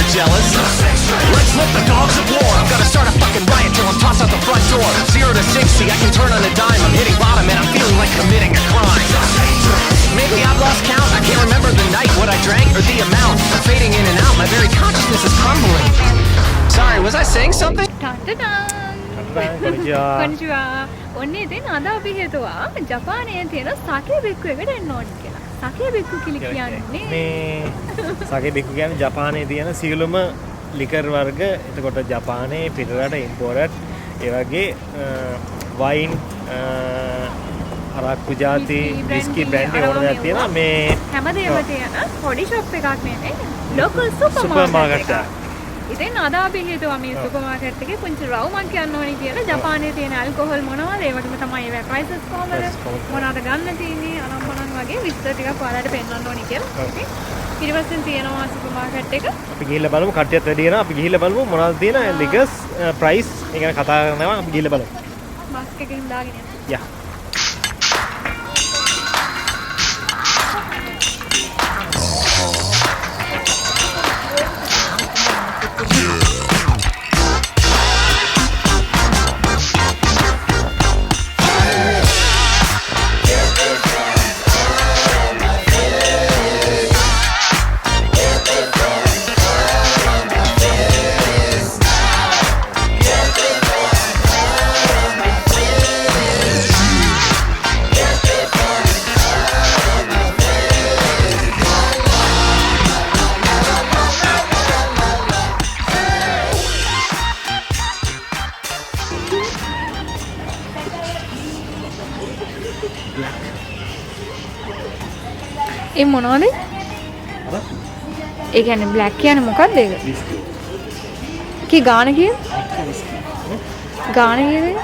you're jealous. Let's flip the dogs of war. I'm gonna start a fucking riot till I'm tossed out the front door. 0 to 60, I can turn on a dime. I'm hitting bottom and I'm feeling like committing a crime. Maybe I've lost count. I can't remember the night, what I drank, or the amount. I'm fading in and out. My very consciousness is crumbling. Sorry, was I saying something? konnichiwa. ඔන්න ඉතින් අද අපි හිතුවා ජපානයේ තියෙන සකේ බෙක්කු එකට එන්න ඕනේ කියලා. සකේ බෙක්කු කියන්නේ මේ සකේ බෙක්කු කියන්නේ ජපානයේ තියෙන සියලුම ලිකර් වර්ග. එතකොට ජපානයේ පිටරට ඉම්පෝර්ට් ඒ වගේ වයින් අරක්කු ජාති විස්කි බ්‍රෑන්ඩ් ඕන දෙයක් තියෙනවා. මේ හැමදේම තියෙන පොඩි ෂොප් එකක් නෙමෙයි. ලෝකල් සුපර් මාකට් එකක්. ඉතින් අද අපි හිතුවා මේ සුපර් මාකට් එකේ පුංචි රවුමක් යන්න ඕනේ කියලා. ජපානයේ තියෙන ඇල්කොහොල් මොනවද? ඒ වගේම තමයි ඒවා ප්‍රයිසස් කොහමද? මොනවද ගන්න තියෙන්නේ? අනම්මනන් වගේ විස්තර ටිකක් ඔයාලට පෙන්නන්න ඕනේ කියලා. ඉතින් ඊළඟට තියෙනවා සුපර් මාකට් එක. අපි ගිහිල්ලා බලමු. කට්ටියත් වැඩි වෙනවා. අපි ගිහිල්ලා බලමු මොනවද තියෙන ලිකර්ස් ප්‍රයිස් ඒ ගැන කතා කරනවා. අපි ගිහිල්ලා බලමු. මාස්ක් එකකින් දාගෙන යන්න. යා. ඒ මොනවද? ඒ කියන්නේ බ්ලැක් කියන්නේ මොකක්ද ඒක? කී ගාන කියන්නේ? ගාන කියන්නේ?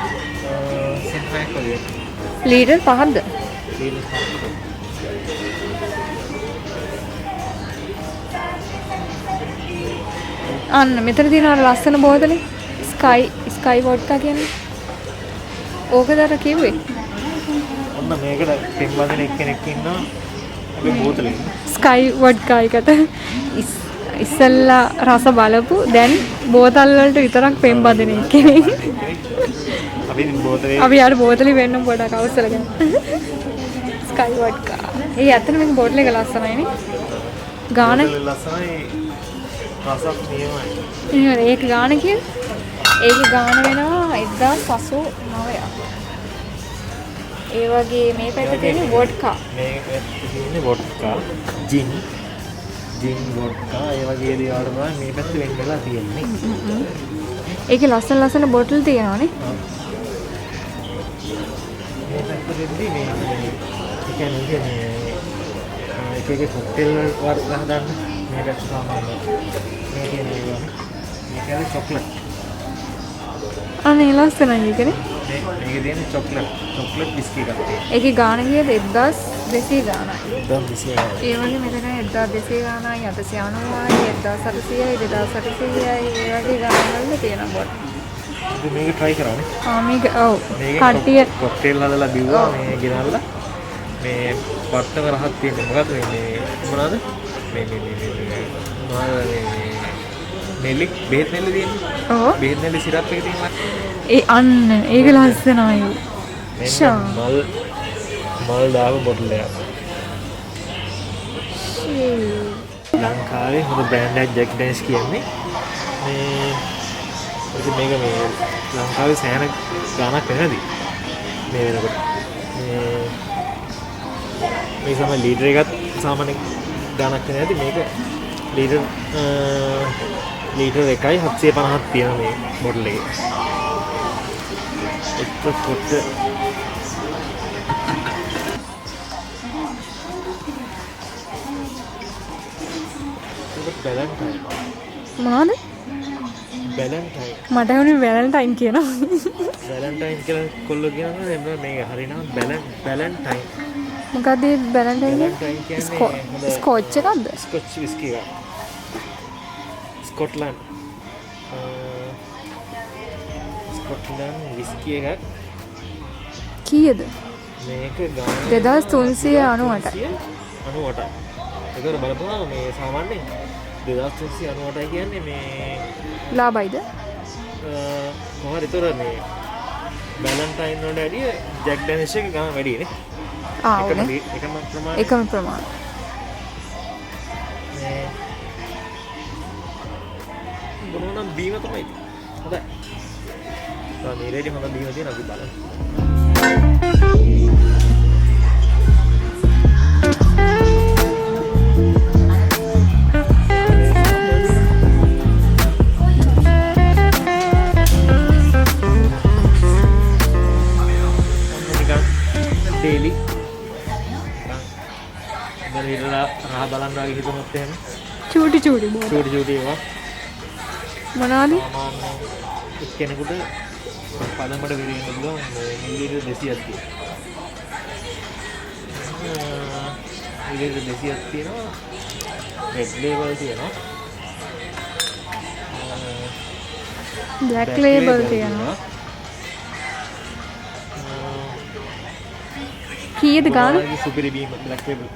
ලීටර් 5ක්ද? අන්න මෙතන තියෙන අර ලස්සන බෝතලේ ස්කයි වොඩ්කා කියන්නේ. ඕකද අර කිව්වේ? ඔන්න මේකට පෙන්වදින එක්කෙනෙක් ඉන්නවා. අපි බෝතලේ ස්කයි වොඩ්කා එකට ඉස්සෙල්ලා රස බලපු දැන් බෝතල් වලට විතරක් පෙන් බදින කෙනෙක්. අපි යාර බෝතලේ වෙන්න පොඩක් අවසර ගන්න. ස්කයි වොඩ්කා. ඒ ඇත්තට මේක බෝතල් එක ලස්සනයි නේ. ගාන ලස්සනයි. රසක් නියමයි. ඒක ගාන කියන්නේ? ඒකේ ගාන වෙනවා 1089ක්. ඒ වගේ මේ පැත්තේ තියෙන වොඩ්කා. මේ පැත්තේ තියෙන වොඩ්කා, ජින් වොඩ්කා ඒ වගේ දේවල් තමයි මේ පැත්තේ වෙන් කරලා තියෙන්නේ. ඒකේ ලස්සන බෝටල් තියෙනවානේ. මේ පැත්තේදී මේ කියන්නේ එක කොක්ටේල් වර්ග හදන්න මේ පැත්ත සාමාන්‍ය මේ කියන්නේ මේ කියන්නේ චොක්ලට්. අනේ ලස්සනයි ඒකනේ. මේකේ තියෙන චොක්ලට් බිස්කට් එකක් තියෙනවා. ඒකේ ගාන කීයද? 1200 ගානයි. 1200. ඒ වගේ මෙතන 1200 ගානයි, 890යි, 1700යි, 2800යි ඒ වගේ ගාන වල තියෙනවා බොට්. ඉතින් මේක try කරන්නේ. මේක ඔව්. කට්ටිය කොක්ටේල් හදලා බිව්වා මේ ගෙනල්ලා මේ වට්ටම රහක් තියෙන්නේ. මොකද මේ මොනවාද? මේ නෙලි බෙහෙත් නෙල්ල තියෙන්නේ. ඔව්. බෙහෙත් නෙල්ල සිරප් එක තියෙනවා. ඒ අන්න ඒක ලස්සනයි. මල් දාපු බොටල් එකක්. ලංකාවේ හොඳ බ්‍රෑන්ඩ් එකක් ජැක් ඩැනිස් කියන්නේ. මේක මේ ලංකාවේ සෑහෙන ගාණක් වෙනදී මේ වෙනකොට මේ සමහර ලීටර් එකත් සාමාන්‍ය ගාණක් වෙන ඇති. මේක ලීටර් 1.750ක් තියෙන මේ බොටල් එකේ. එතකොට වැලන්ටයින් මොනවද? වැලන්ටයින් මට වුණේ වැලන්ටයින් කියනවා. වැලන්ටයින් කියලා කොල්ලෝ කියනවා. මේක හරිනම් වැලන්ටයින්. මොකද වැලන්ටයින් කියන්නේ ස්කොච් එකක්ද? ස්කොච් විස්කි එකක්. ස්කොට්ලන්ඩ් විස්කි එකක්. කීයද? මේක ගාන 2398යි. 98යි. ඒකට බලපුවම මේ සාමාන්‍යයෙන් 2398යි කියන්නේ මේ ලාභයිද? කොහොමද ඒතර මේ වැලන්ටයින් වලට වැඩිය ජැක් ඩැනිෂ් එක ගාන වැඩිනේ. ඕනේ. එකම ප්‍රමාණය. මේ මොනනම් බීම තමයි. හොඳයි. මේ රේඩි හොඳ බීම තියෙන අපි බලමු. ඩේලි බැලීලා රහ බලන්න වගේ හිතුනොත් එහෙම චූටි බෝල. චූටි ඒවා මොනවාද? සාමාන්‍ය කෙනෙකුට පදමඩ වෙරෙන්න පුළුවන් මිලිලීටර් 200ක් තියෙනවා. මිලිලීටර් 200ක් තියෙනවා. රෙඩ් ලේබල් තියෙනවා. බ්ලැක් ලේබල් තියෙනවා. කීයද ගාන? සුපිරි බීම බ්ලැක් ලේබල්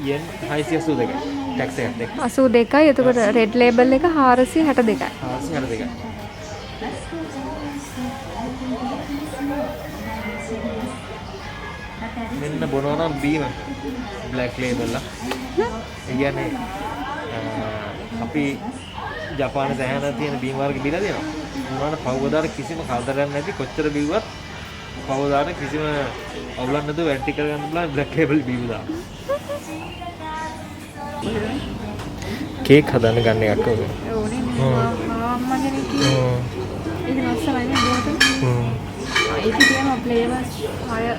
යෙන් 682යි. ටැක්ස් එකක් දෙක. 82යි. එතකොට රෙඩ් ලේබල් එක 462යි. 462යි. මෙන්න බොනවා නම් බීම බ්ලැක් ලේබල් එක. ඒ කියන්නේ අපි ජපානයේ දැහැන තියෙන බීම වර්ග බීලා දෙනවා. උනාට පවදාර කිසිම කල්දරයක් නැති කොච්චර බිව්වත් පවදාර කිසිම අවුලක් නැතුව වැටි කර ගන්න පුළුවන් බ්ලැක් ලේබල් බීම දාන. කේක් හදන්න ගන්න එකක් ඕනේ. ඕනේ අම්මගෙන කිව්වා. ඒක නැස්සමයි නේද? ඒක තියෙනවා ෆ්ලේවර්ස් 6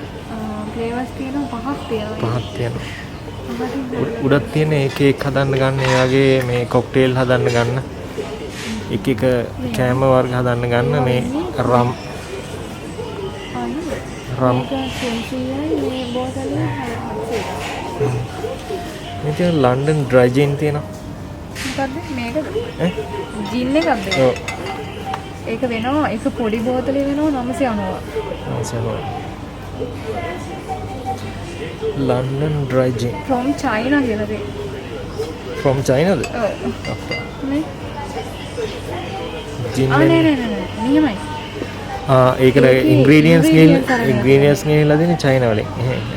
ෆ්ලේවර්ස් තියෙනවා 5ක් තියෙනවා. 5ක් තියෙනවා. උඩක් තියෙන ඒ කේක් හදන්න ගන්න ඒ වගේ මේ කොක්ටේල් හදන්න ගන්න එක කෑම වර්ග හදන්න ගන්න මේ රම් මේ බෝතලේ 700. මෙතන ලන්ඩන් ඩ්‍රයි ජින් තියෙනවා. මොකද්ද මේකද? ජින් එකක්ද? ඔව්. ඒක වෙනවා ඒක පොඩි බෝතලේ වෙනවා 990. 990. London dry gin. from China කියලා දෙන්න. from China ද? ඔව්. නේ? ජින් නෑ. නියමයි. ඒකට ඉන්ග්‍රීඩියන්ට්ස් ගිහිල්ලා දෙන්නේ චයිනා වලින්.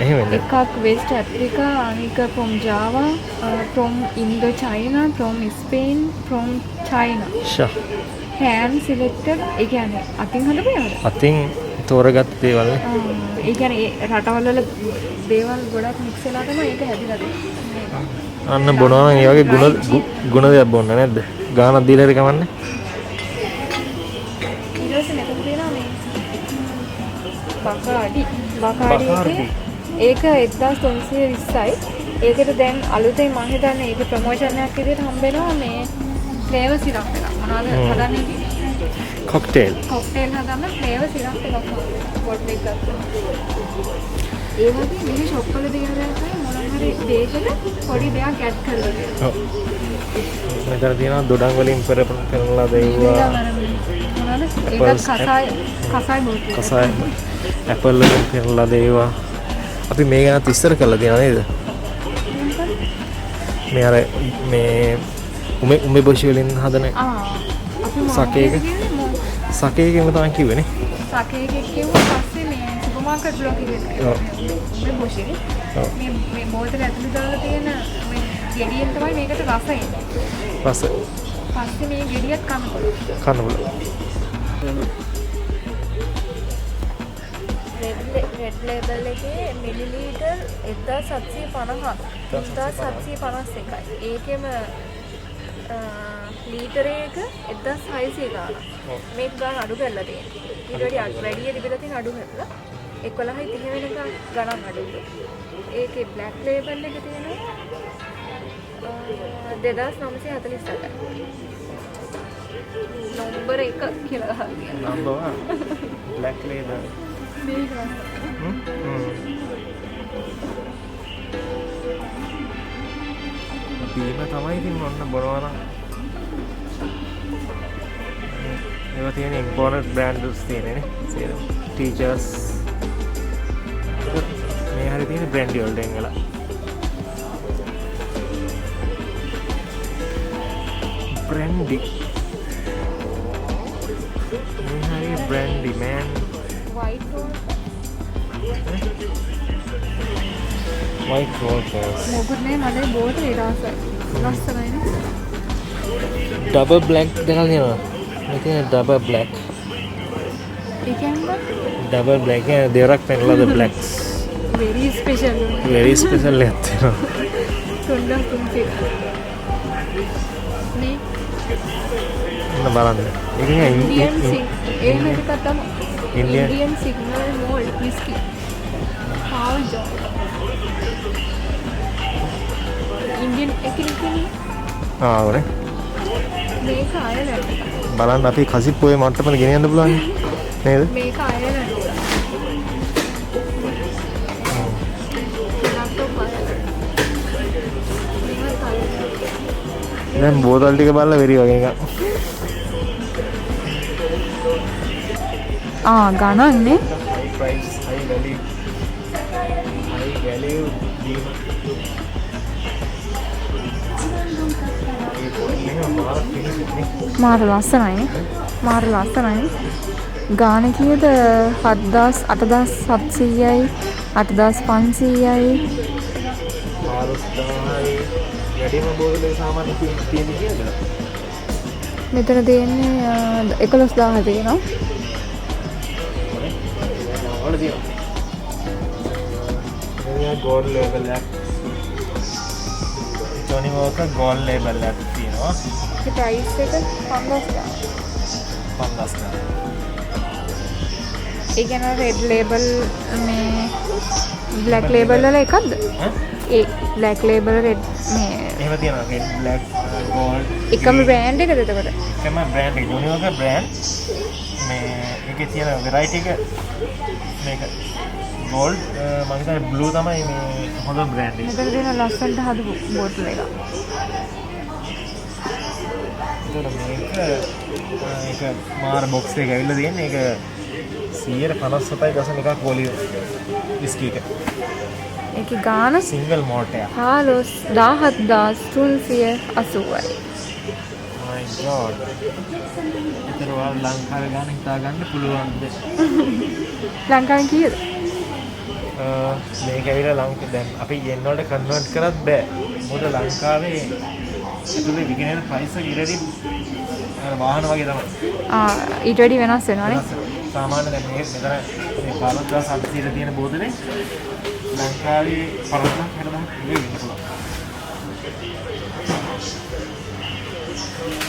එහෙමද? එකක් වෙස්ට් ඇෆ්‍රිකා අනික from Java, from Indochina, from Spain, from China. Shaa. hand selected ඒ කියන්නේ අතින් හදපේවද? අතින් තෝරගත් දේවල් නේ. ඒ කියන්නේ රටවල් වල දේවල් ගොඩක් මික්ස් වෙලා තමයි ඒක හැදිලා තියෙන්නේ. අන්න බොනවා මේ වගේ ගුණ දෙයක් බොන්න නැද්ද? ගානක් දීලා හරි කමන්නේ. ඊළඟට මෙතන තියෙනවා මේ බකාඩි ඒක 1320යි. ඒකට දැන් අලුතෙන් මම හිතන්නේ ඒක ප්‍රොමෝෂන් එකක් විදිහට හම්බ වෙනවා මේ ෆ්ලේවර් සිරප් එකක්. මොනවද හදන්නේ කියන්නේ? කොක්ටේල් හදන්න ෆ්ලේවර් සිරප් එකක් බොටල් එකක් ගන්න. ඒ වගේ මේ ෂොප් වල දෙන දේවල් මොන හරි දෙයකට පොඩි දෙයක් ඇඩ් කරලා දෙනවා. ඔව්. මෙතන තියෙනවා දොඩම් වලින් පෙරලා දෙවුවා. මොනවද? ඒකත් කසාය බෝතල්. කසාය ඇපල් වලින් පෙරලා දෙවුවා. අපි මේ ගැන විස්තර කරලා තියෙනවා නේද? මේ අර මේ උමේ බොෂි වලින් හදන සකේක සකේකම තමයි කිව්වනේ. සකේක කිව්වා පස්සේ මේ සුපර් මාකට් බ්ලොක් එකේ උමේ බොෂි මේ බෝතල ඇතුළේ දාලා තියෙන මේ ගෙඩියෙන් තමයි මේකට රස එන්නේ. පස්සේ මේ ගෙඩියත් කන්න පුළුවන්. රෙඩ් ලේබල් එකේ මිලිලීටර් 1751යි. ඒකෙම ලීටරයක 1600 ගානක්. මේක ගාන අඩු කරලා තියෙනවා. ඊට වඩා වැඩි තිබිලා තියෙන අඩු කරලා 11යි 30 වෙනකන් ගණන් අඩුයි. ඒකේ බ්ලැක් ලේබල් එක තියෙනවා 2948යි. නම්බර 1 කියලා ගහනවා. Number 1 black label. බීම තමයි ඉතින් ඔන්න බොනවා නම් ඒවා තියෙන ඉම්පෝර්ටඩ් බ්‍රෑන්ඩ්ස් තියෙනනේ සේරම ටීචර්ස් මේ හරිය තියෙන බ්‍රෑන්ඩ් වලට එංගලා බ්‍රැන්ඩි මේ හරි බ්‍රැන්ඩි මෑන් white roll white rollers මොකුත් නෑ මට බෝට ඉරාසයි ලස්සනයිනේ double black දෙකක් තියෙනවා මෙතන double black ඒ කියන්නේ double black එක දෙවරක් පෙන්නලාද blacks very special very special එකක් තියෙනවා තුන්දා තුන්සේ මේ මොන බලන්න ඒක Indian එහෙම එකක් තමයි Indian Indian signal malt whisky Paul John Indian එකකින් ආවනේ මේක අයලන්ඩ් බලන්න අපි කසිප්පුවේ මට්ටමට ගෙන යන්න පුළුවන් නේද මේක අයලන්ඩ් දැන් බෝතල් ටික බලලා වෙරි වගේ එකක් ගණන්නේ high price high value මාර ලස්සනයි මාර ලස්සනයි ගාන කීයද 8700යි 8500යි 15000යි වැඩිම බෝතලේ සාමාන්‍ය තියෙන්නේ කීයද මෙතන තියෙන්නේ 11000 තියෙනවා වල තියෙනවා එයා ගෝල්ඩ් ලේබල් එක ජොනි වෝකර් ගෝල්ඩ් ලේබල් එකක් තියෙනවා ඒ ප්‍රයිස් එක 5000 ඒ කියන්නේ රෙඩ් ලේබල් මේ බ්ලැක් ලේබල් වල එකක්ද ඒ බ්ලැක් ලේබල් රෙඩ් මේ එහෙම තියෙනවා රෙඩ් බ්ලැක් ගෝල්ඩ් එකම බ්‍රෑන්ඩ් එකද එතකොට එකම බ්‍රෑන්ඩ් එක ජොනි වෝකර් බ්‍රෑන්ඩ් මේ ඒකේ තියෙන වෙරයිටි එක මේක ගෝල්ඩ් මම හිතන්නේ බ්ලූ තමයි මේ හොඳ බ්‍රෑන්ඩ් එක. මෙතන තියෙන ලස්සනට හදපු බෝටල් එක. ඒතර මේක මාර බොක්ස් එකක ඇවිල්ලා තියෙන්නේ ඒක 157.1ක් වොලියම් විස්කි එක. ඒකේ ගාන සිංගල් මෝල්ට් එක. 17380යි. my god. ඒතර වල ලංකාවේ ගාන හිතා ගන්න පුළුවන්ද? ලංකාවේ කීයද? මේක ඇවිල්ලා දැන් අපි yen වලට කන්වර්ට් කරත් බෑ. මොකද ලංකාවේ ඇතුලේ විකිනෙන ප්‍රයිස් එක ඉරදී වාහන වගේ තමයි. ඊට වැඩි වෙනස් වෙනවනේ. සාමාන්‍ය දැන් මේ මෙතන මේ 15700 තියෙන බෝතලේ ලංකාවේ 50ක් 60ක් වෙන්න පුළුවන්.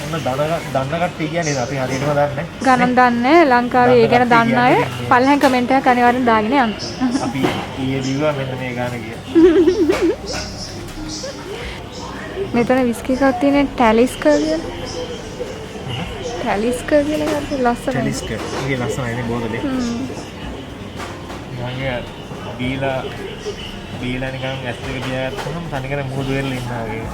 ඔන්න දන්න කට්ටිය කියන්නේ අපි හරියටම දන්නේ. ගණන් දන්නේ ලංකාවේ ඒ ගැන දන්න අය පළවෙනි කමෙන්ට් එකක් අනිවාර්යෙන් දාගෙන යන්න. අපි ඊයේ දිව්වා මෙන්න මේ ගාන කියලා. මෙතන විස්කි එකක් තියෙන ටැලිස්කර් කියලා. ටැලිස්කර් කියලා එකක් ලස්සනයි. ටැලිස්කර්. ඒක ලස්සනයි බෝතලේ. මගේ බීලා නිකන් ඇස් දෙක පියාගත්තම තනිකර මුහුදු වෙරළ ඉන්නවා වගේ.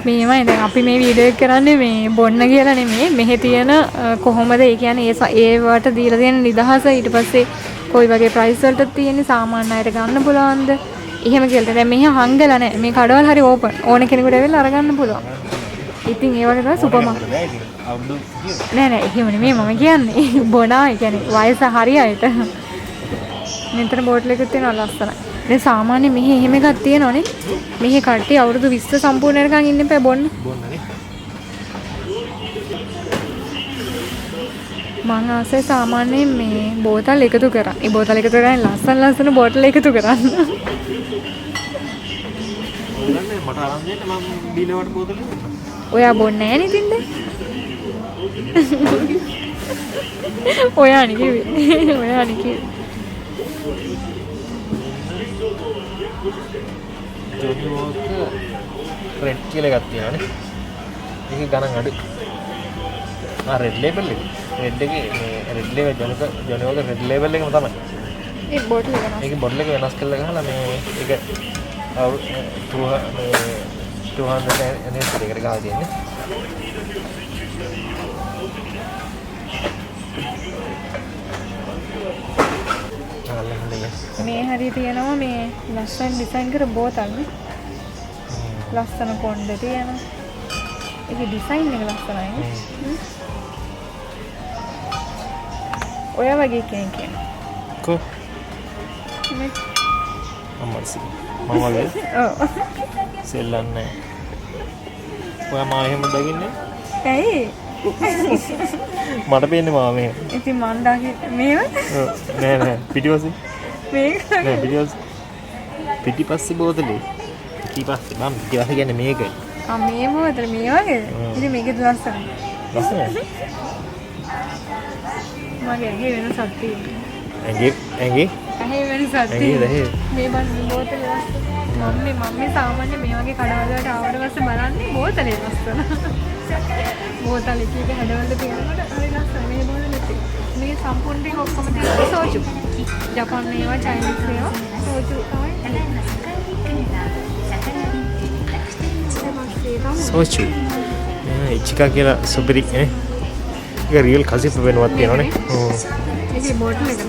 මේමයි දැන් අපි මේ වීඩියෝ එක කරන්නේ මේ බොන්න කියලා නෙමෙයි. මෙහි තියෙන කොහොමද ඒ කියන්නේ ඒ වට දීලා තියෙන නිදහස ඊට පස්සේ කොයි වගේ ප්‍රයිස් වලට තියෙන්නේ සාමාන්‍ය අයට ගන්න පුළුවන්ද? එහෙම කියලා. දැන් මෙහි හංගලා නැහැ. මේ කඩවල හරි ඕපන්. ඕන කෙනෙකුට ඇවිල්ලා අරගන්න පුළුවන්. ඉතින් ඒ වගේ තමයි සුපර් මාකට්. නෑ එහෙම නෙමෙයි මම කියන්නේ. බොනා ඒ කියන්නේ වයස හරි අයට. මෙතන බෝටල් එකක් තියෙනවා ලස්සනයි. දැන් සාමාන්‍ය මෙහි එහෙම එකක් තියෙනවනේ. මෙහි කට්ටිය අවුරුදු 20 සම්පූර්ණ වෙනකන් ඉන්න එපා බොන්න. බොන්නනේ. මං ආසයි සාමාන්‍යයෙන් මේ බෝතල් එකතු කරා. ඒ බෝතල් එකතු කරන්නේ ලස්සන බෝටල් එකතු කරන්න. ඔයගොල්ලෝ මට අරන් දෙන්න මම බීලවට බෝතලෙ දෙන්න. ඔයා බොන්නේ නැහැ නේද ඉතින්ද? ඔයානේ කිව්වේ. ඔයානේ කිව්වේ. ජොනි වෝකර් රෙඩ් කියලා එකක් තියෙනවානේ. ඒක ගණන් අඩුයි. රෙඩ් ලේබල් එක. රෙඩ් එකේ මේ red label Johnnie Walker red label එකම තමයි. ඒ බෝටල් එක නේද? මේකේ බොටල් එක වෙනස් කරලා ගහලා මේ ඒක 200 anniversary එකට ගහලා තියෙන්නේ. මේ හරිය තියෙනවා මේ ලස්සන ඩිසයින් කර බෝතල් නේ. ලස්සන කොණ්ඩේ තියෙනවා. ඒකේ ඩිසයින් එක ලස්සනයි. ඔය වගේ කෙනෙක් කියනවා. කො මේ අම්මසි මම වගේ ඔව්. සෙල්ලන්නේ ඔයා මා එහෙම දකින්නේ ඇයි? මට පේන්නේ මා මේ ඉතින් මන් දාගේ මේව නෑ පිටිපස්සේ මේක නෑ පිටිපස්සේ බෝතලේ පිටිපස්සේ මම පිටිපස්සේ කියන්නේ මේක ආ මේ මොකද මේ වගේ? ඉතින් මේකේ ලස්සනයි. ලස්සනයි මගේ ඇඟේ වෙනසක් තියෙනවා. ඇඟේ ඇහි වෙනසක් ඇඟේ තියෙනවා. දැහේ මේ බන් බෝතලේ ලස්සන. මම සාමාන්‍ය මේ වගේ කඩවල වලට ආවට පස්සේ බලන්නේ බෝතලේ ලස්සන. බෝතල් එකේ හැඩවල තියෙනකොට හරි ලස්සන. මේ බෝතලේ තියෙන්නේ. මේ සම්පූර්ණයෙන් ඔක්කොම තියෙන්නේ සෝජු. ජපාන් ඒවා චයිනීස් ඒවා සෝජු තමයි. සෝචු ඉච්චිකා කියලා සුපිරි නේ ඒක රියල් කසිප් වෙනවත් තියෙනවනේ ඒකේ බෝටල් එක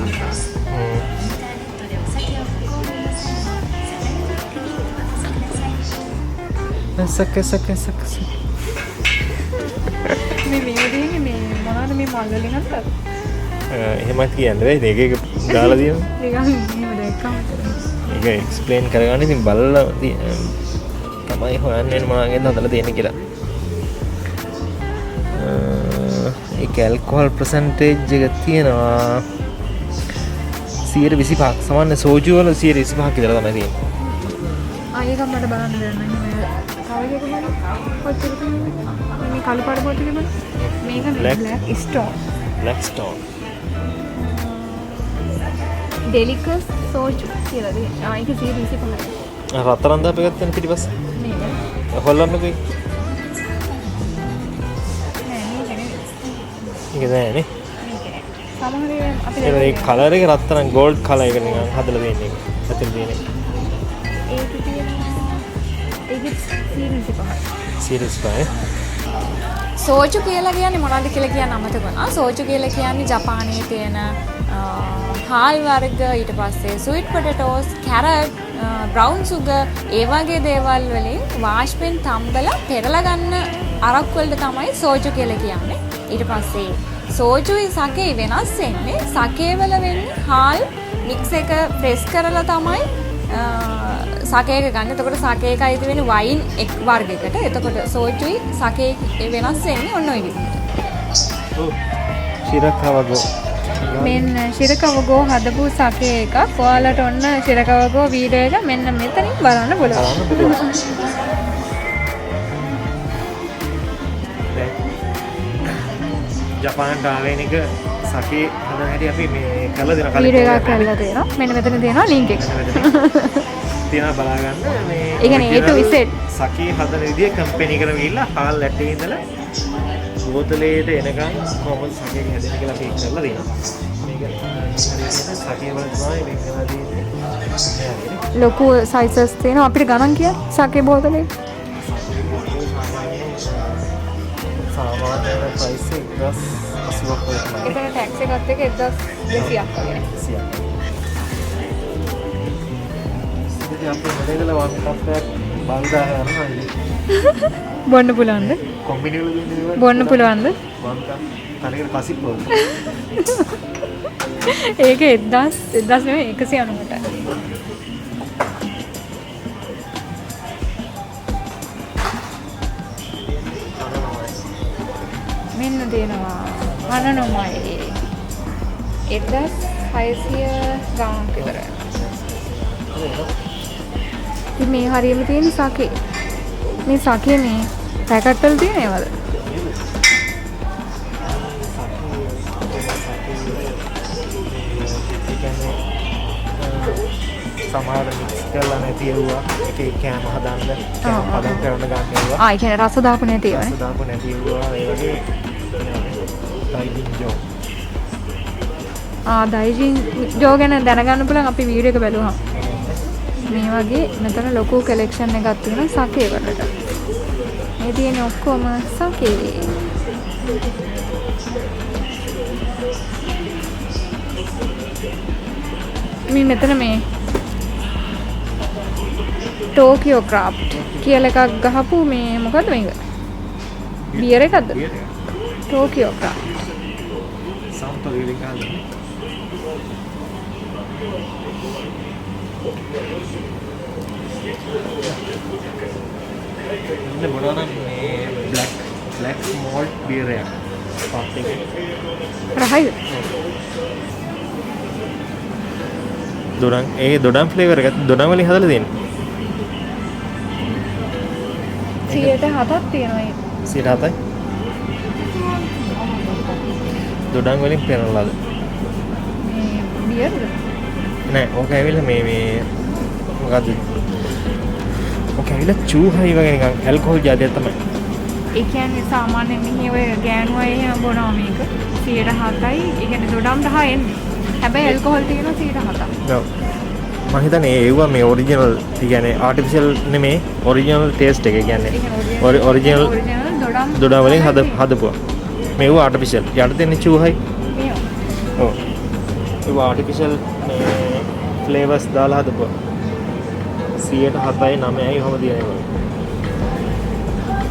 නම් සක මේ දෙන්නේ මේ මොනවද මේ මල් වලින් අත්තද? එහෙමත් කියන්න බෑ ඉතින් එක දාලා තියෙනවා නිකන් එහෙම දැක්කම ඒක එක්ස්ප්ලেইন කරගන්න ඉතින් බලලා තමයි හොයන්නේ මොනවද හදලා තියෙන්නේ කියලා ඒක ඇල්කොහොල් පර්සන්ටේජ් එක තියෙනවා 125ක් සමාන සෝජු වල 125ක් විතර තමයි තියෙන්නේ ආයෙක මට බලන්න දෙන්න එහෙම තව එකක බලන්න කොච්චර තියෙනවද මේ කළු පාට බෝතලේ බලන්න මේක Black. Black stone black stone delicious soju කියලා තියෙනවා ආයෙක 125යි රත්තරන් දාපේ ගත්තනේ පිටිපස්සේ මේක හොල්ලන්නකෝ නෑ ඒක නෑනේ සමහර ඒවා අපිට ඒ කලර් එක රත්තරන් ගෝල්ඩ් කලර් එක නිකන් හදලා දෙන්නේ ඒක ඇතුළේ තියෙන්නේ ඒකේ තියෙනවා ඒකේ 125යි සීරියස් බෑ සෝජු කියලා කියන්නේ මොනවද කියලා කියන්න අමතක වුණා. සෝජු කියලා කියන්නේ ජපානයේ තියෙන හාල් වර්ග ඊට පස්සේ ස්වීට් පොටේටෝස්, කැරට්, බ්‍රවුන් සුගර් ඒ වගේ දේවල් වලින් වාෂ්පෙන් තම්බලා පෙරලා ගන්න අරක් වලට තමයි සෝජු කියලා කියන්නේ. ඊට පස්සේ සෝජුයි සකේ වෙනස් වෙන්නේ. සකේ වල වෙන්නේ හාල් මික්ස් එක ප්‍රෙස් කරලා තමයි සකේක ගන්න. එතකොට සකේක අයිති වෙන්නේ වයින් එක් වර්ගයකට. එතකොට සෝජුයි සකේ වෙනස් වෙන්නේ ඔන්න ඔය විදිහට. ඔව් ශිරකවගෝ මෙන්න ශිරකවගෝ හදපු සකේ එකක්. ඔයාලට ඔන්න ශිරකවගෝ වීඩියෝ එක මෙන්න මෙතනින් බලන්න පුළුවන්. ජපානට ආවේනික සකේ හදන හැටි අපි මේ කරලා දෙන කලින් වීඩියෝ එකක් කරලා තියෙනවා. මෙන්න මෙතන තියෙනවා link එක. තියෙනවා බලා ගන්න මේ ඒ කියන්නේ A to Z සකේ හදන විදිය කම්පැනි කරගෙන ගිහිල්ලා හාල් ඇටේ ඉඳලා බෝතලේට එනකන් කොහොමද සකේ හැදෙන්නේ කියලා අපි කරලා දෙනවා. මේක සකේ වල තමයි මේක කරලා තියෙන්නේ. ලොකු සයිසස් තියෙනවා. අපිට ගණන් කියන්න සකේ බෝතලේ. සාමාන්‍ය ප්‍රයිස් එක 1080ක් වගේ. එතන ටැක්ස් එකත් එක 1200ක් වගේ. ඉතින් අපි මොඩේදලා වන් කප්පයක් බල්දා යනවා ඉතින්. බොන්න පුළුවන්ද? කොම්බිනි වල දෙන්නේ බොන්න පුළුවන්ද? වන් කප් තනිකර කසිප් වල. ඒක 1000 නෙවෙයි 190ට. මෙන්න දෙනවා 99යි 1600 ගානක් විතරයි. ඉතින් මේ හරියම තියෙන සකේ. මේ සකේ මේ පැකට් වල තියෙන ඒවාද? සමහර මික්ස් කරලා නැති ඒවා එකේ කෑම හදන්න කෑම පදම් කරන්න ගන්න ඒවා. ආ ඒ කියන්නේ රස දාපු නැති ඒවානේ. රස දාපු නැති ඒවා ඒ වගේ ඩයිජින් ජෝ. ඩයිජින් ජෝ ගැන දැනගන්න පුළුවන් අපි වීඩියෝ එක බලුවහම. මේ වගේ මෙතන ලොකු කලෙක්ෂන් එකක් තියෙනවා සකේ වලට. මේ තියෙන ඔක්කොම සකේ. මේ මෙතන මේ ටෝකියෝ ක්‍රාෆ්ට් කියලා එකක් ගහපු මේ මොකද්ද මේක? බියර් එකක්ද? බියර් එක. ටෝකියෝ එකක්. සම්පූර්ණ රීඩින් ගන්න. ඉන්න මොනවානම් මේ black malt beer එක. පත් එකේ. රහයිද? දොඩම් ෆ්ලේවර් එකක් දොඩම් වලින් හදලා තියෙන්නේ. 107ක් තියෙනවා ඒක. 107යි. දොඩම් වලින් පෙරලාද? මේ බියර්ද? නෑ ඕක ඇවිල්ලා මේ මොකද්ද? ඕක ඇවිල්ලා චූහයි වගේ නිකන් ඇල්කොහොල් જાතියක් තමයි. ඒ කියන්නේ සාමාන්‍යයෙන් මෙහි ඔය ගෑනු අය එහෙම බොනවා මේක 107යි. ඒ කියන්නේ දොඩම් 10 එන්නේ. හැබැයි ඇල්කොහොල් තියෙනවා 107ක්. ඔව්. මම හිතන්නේ ඒවා මේ ඔරිජිනල් කියන්නේ ආටිෆිෂල් නෙමේ ඔරිජිනල් ටේස්ට් එක කියන්නේ ඔරිජිනල් දොඩම් වලින් හදපුවා. මේවා ආටිෆිෂල්. යට තියෙන චූහයි. ඔව්. ඒවා ආටිෆිෂල් මේ ෆ්ලේවර්ස් දාලා හදපුවා. 107යි 9යි ඔහොම තියෙනවා.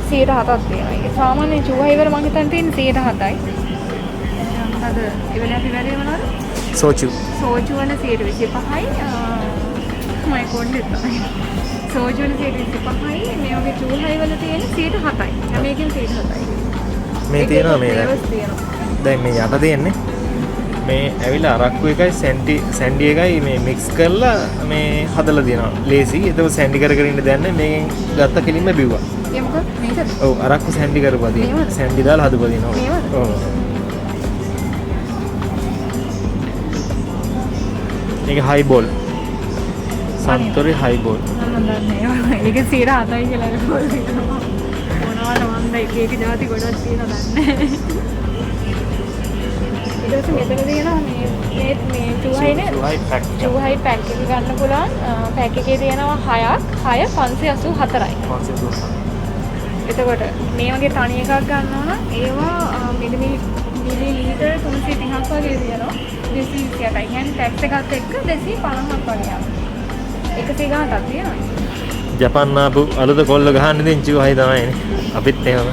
107ක් තියෙනවා. ඒක සාමාන්‍ය චූහයි වල මම හිතන්නේ තියෙන්නේ 107යි. අද ඉවල අපි වැඩේ මොනවද? සෝචු. සෝජු වල 125යි. මම කොණ්ඩේ තමයි. සෝජු වල 125යි. මේ වගේ චූහයි වල තියෙන්නේ 107යි. හැම එකකින් 107යි. මේ තියෙනවා මේ ෆ්ලේවර්ස් තියෙනවා. දැන් මේ යට තියෙන්නේ මේ ඇවිල්ලා අරක්කු එකයි සැන්ඩි එකයි මේ මික්ස් කරලා මේ හදලා දෙනවා. ලේසි. ඒක සැන්ඩි කර කර ඉන්න දැන්නේ මේකෙන් ගත්ත කෙලින්ම බිව්වා. ඒ මොකද? මේකද? ඔව් අරක්කු සැන්ඩි කරපුවා තියෙනවා. සැන්ඩි දාලා හදපුවා තියෙනවා. ඔව්. ඒක හයි බෝල්. සන්තෝරි හයි බෝල්. මම දන්නේ. ඒක 107යි කියලා ගෝල් දෙනවා. මොනවද මන්ද එක එක જાති ගොඩක් තියෙනවා දන්නේ. ඊට පස්සේ මෙතන තියෙනවා මේ චූහයිනේ. චූහයි පැක් එක ගන්න පුළුවන්. පැක් එකේ තියෙනවා 6ක් 584යි. 584. එතකොට මේ වගේ තනි එකක් ගන්නවා නම් ඒවා මිලිලීටර් 330ක් වගේ තියෙනවා. 228යි. කියන්නේ ටැක්ස් එකත් එක්ක 250ක් වගේ යනවා. 100 ගානක් තියෙනවා. ජපාන් ආපු අලුත කොල්ල ගහන්න ඉතින් චූහයි තමයිනේ. අපිත් එහෙම.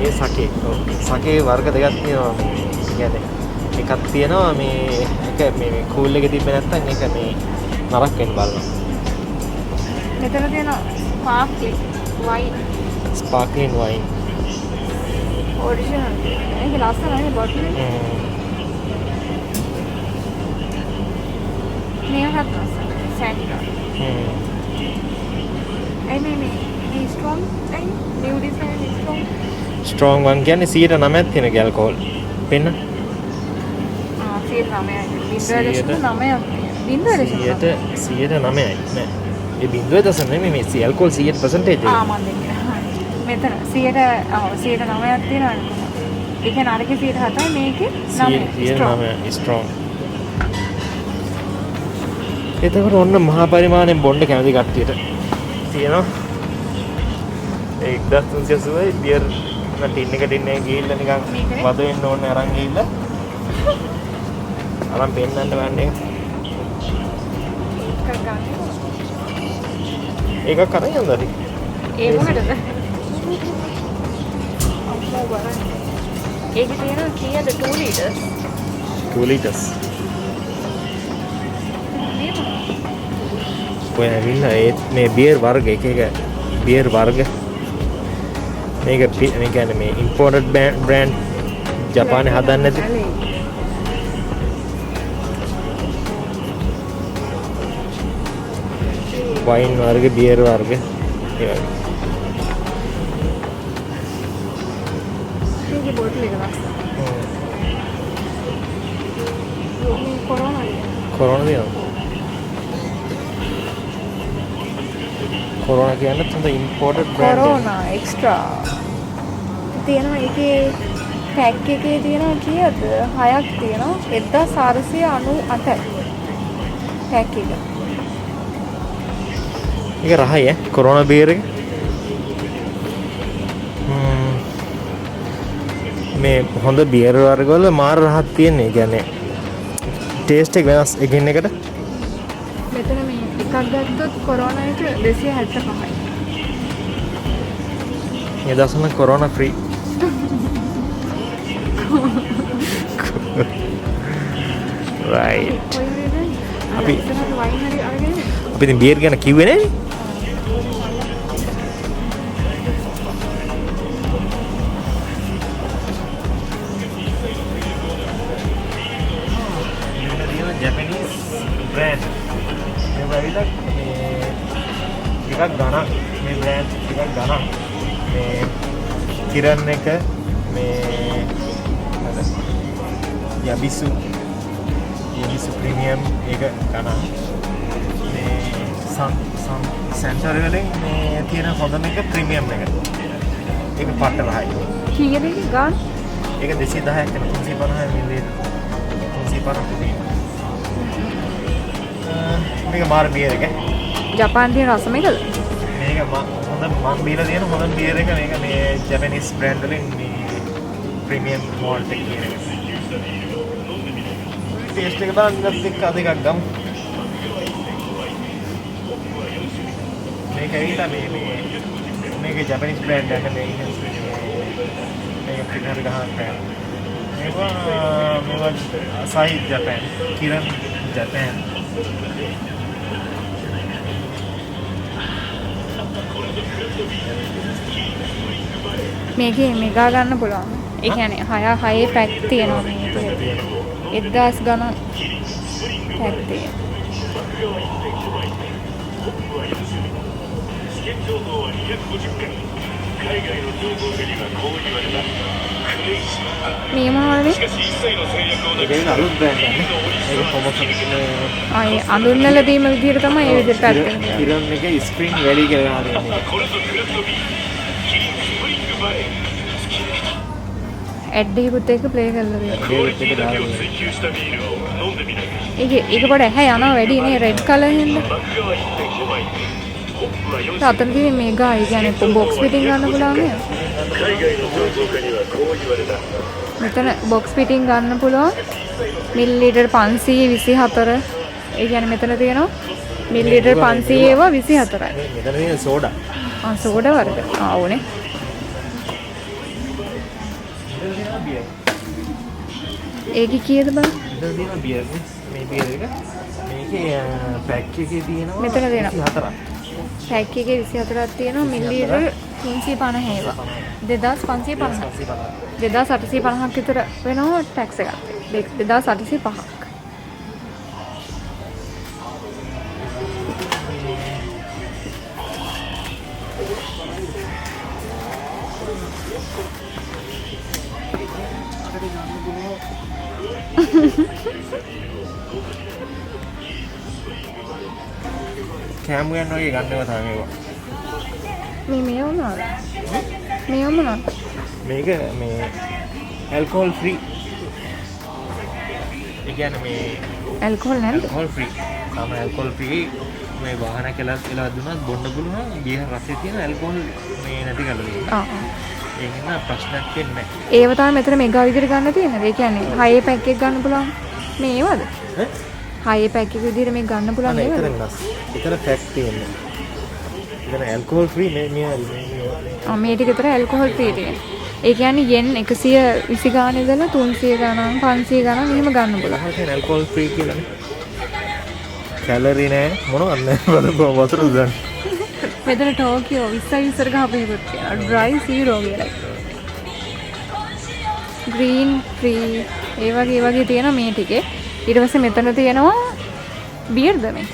ඒ සකේ. ඔව්. සකේ වර්ග දෙකක් තියෙනවා මේ. කියන්නේ එකක් තියෙනවා මේ එක මේ කූල් එකේ තිබ්බේ නැත්නම් ඒක මේ නරක වෙන්න බලනවා. මෙතන තියෙනවා ස්පාර්ක්ලින් වයින්. ස්පාර්ක්ලින් වයින්. ඔරිජිනල්. ඒක ලස්සනයි බොටල් එක. මේකත් ලස්සනයි. සැන්ඩි. මේ ස්ට්‍රෝං අයි නිව් ඩිසයින් ස්ට්‍රෝං. ස්ට්‍රෝං වන් කියන්නේ 109ක් තියෙන ඇල්කොහොල්. පෙන්න. 109යි. 109යි නෑ. ඒ බිඳුවේ දස නෙමෙයි මේ ඇල්කොහොල් 100% එක. මම දෙන්නේ. මෙතන 109ක් තියෙනවා. ඒක නාරකේ 107යි මේකේ 9 ස්ට්‍රෝං. එතකොට ඔන්න මහා පරිමාණයෙන් බොන්න කැමති කට්ටියට තියෙනවා. ඒ 1380යි බියර් ටින් එක ටින් එක ගිහිල්ලා නිකන් වද වෙන්න ඕනේ අරන් ගිහිල්ලා අරන් පෙන්නන්න වන්නේ. ඒක කරන් යන්නද? ඒ මොකටද? ඒක තියෙනවා කීයද 2 liters. 2 liters. ඔය ඇවිල්ලා මේ බියර් වර්ග එක බියර් වර්ග මේක මේ කියන්නේ මේ ඉම්පෝර්ටඩ් බ්‍රෑන්ඩ් ජපානයේ හදන්නේ නැති වයින් වර්ග බියර් වර්ග ඒ වගේ. මේකේ බෝටල් එක ලස්සනයි. මේ කොරෝනා දිනවා. කොරෝනා කියන්නේ තම ඉම්පෝර්ටඩ් බ්‍රෑන්ඩ් කොරෝනා එක්ස්ට්‍රා තියෙනවා. ඒකේ පැක් එකේ තියෙනවා කීයද? 6ක් තියෙනවා. 1498යි පැක් එක. ඒක රහයි කොරෝනා බියර් එක. මේ හොඳ බියර් වර්ගවල මාර රහක් තියෙන්නේ. ඒ කියන්නේ ටේස්ට් එක වෙනස් එකින් එකට. මෙතන මේ එකක් ගත්තොත් කොරෝනා එක 275යි. මේ දවස්වල කොරෝනා ෆ්‍රී. right. අපි ඉතින් බියර් ගැන කිව්වේ නෑනේ. Japanese brand. මේ වගේ ටිකක් ගණන් මේ බ්‍රෑන්ඩ් ටිකක් ගණන්. මේ කිරන් එක මේ යබිසු ප්‍රීමියම් එක ගණන්. මේ සෙන්ටර් වලින් මේ තියෙන හොඳම එක ප්‍රීමියම් එක. ඒක පට්ට රහයි. කීයද ගාන? ඒක 210ක් වෙන 350 මිලිලීටර්. 350. මේක මාර බියර් එක. ජපාන් තියෙන රසම එකද? මේක හොඳ මම බීලා තියෙන හොඳම බියර් එක මේක මේ ජැපනීස් බ්‍රෑන්ඩ් වලින් මේ ප්‍රීමියම් මෝල්ට් එක කියන එක. ටේස්ට් එක බලන්න දෙකක් ගමු. මේක ඇවිල්ලා මේක ජැපනීස් බ්‍රෑන්ඩ් එක මේක පිටර ගහන බ්‍රෑන්ඩ්. මේවා අසාහි ජපාන්, කිරන් ජපාන්. මේකේ මෙගා ගන්න පුළුවන්. ඒ කියන්නේ 6 පැක් තියෙනවා මේකේ. 1000 ගණන් පැක් තියෙනවා. මේ මොනවද? ඒක අලුත් බ්‍රෑන්ඩ් එකක් නේ. ඒක ප්‍රොමෝෂන් ආයේ අඳුන්නලා දීම විදිහට තමයි ඒ විදිහට පැක් කරන්නේ. කිරන් එක ස්ප්‍රින්ග් වැලි කියලා හදන්නේ. ඇඩ් එකකුත් එක්ක ප්ලේ කරලා දෙන්න. ඒකත් එක දාලා. ඒක පොඩ ඇහැ යනවා වැඩි නේ රෙඩ් කලර් හින්දා. අතන තියෙන මේගා ඒ කියන්නේ බොක්ස් පිටින් ගන්න පුළුවන් නේ. මෙතන බොක්ස් පිටින් ගන්න පුළුවන් මිලිලීටර් 524. ඒ කියන්නේ මෙතන තියෙනවා මිලිලීටර් 500 ඒවා 24යි. මෙතන තියෙන සෝඩා. සෝඩා වර්ග. ඕනේ. ඒකේ කීයද බලන්න? මෙතන තියෙන බියර් මේ බියර් එක මේකේ පැක් එකේ තියෙනවා මෙතන තියෙනවා 24ක්. පැක් එකේ 24ක් තියෙනවා මිලිලීටර් 350 ඒවා. 2550. 2850ක් විතර වෙනවා ටැක්ස් එකක්. 2805ක්. කෑම ගන්න වගේ ගන්නව තමයි මේවා. මේ මොනවද? මේ මොනවද? මේක මේ ඇල්කොහොල් ෆ්‍රී. ඒ කියන්නේ මේ ඇල්කොහොල් නැද්ද? Alcohol free. සාම ඇල්කොහොල් ෆ්‍රී මේ වාහන කියලා දුන්නත් බොන්න පුළුවන් බියර් රසයේ තියෙන ඇල්කොහොල් මේ නැති කරලා තියෙනවා. ඒක නා ප්‍රශ්නයක් වෙන්නේ නැහැ. ඒව තමයි මෙතන මෙගා විදිහට ගන්න තියෙන්නේ. ඒ කියන්නේ 6 පැක් එක ගන්න පුළුවන්. මේ ඒවද? 6 පැක් එක විදිහට මේ ගන්න පුළුවන් ඒක නේද? වෙනස්. ඒතර පැක් තියෙන්නේ. ඒතර ඇල්කොහොල් ෆ්‍රී මේ මේ ටික විතර ඇල්කොහොල් ෆ්‍රී තියෙන්නේ. ඒ කියන්නේ යෙන් 120 ගාන ඉඳලා 300 ගානක් 500 ගානක් එහෙම ගන්න පුළුවන්. ඒක ඇල්කොහොල් ෆ්‍රී කියලානේ. කැලරි නෑ මොනවද නෑ වතුර දාන්න. මෙතන ටෝකියෝ 20 ඉස්සර ගහපු එකක් තියෙනවා. ඩ්‍රයි සීරෝ කියලා. ග්‍රීන් ෆ්‍රී ඒ වගේ තියෙනවා මේ ටිකේ. ඊට පස්සේ මෙතන තියෙනවා බියර්ද මේ.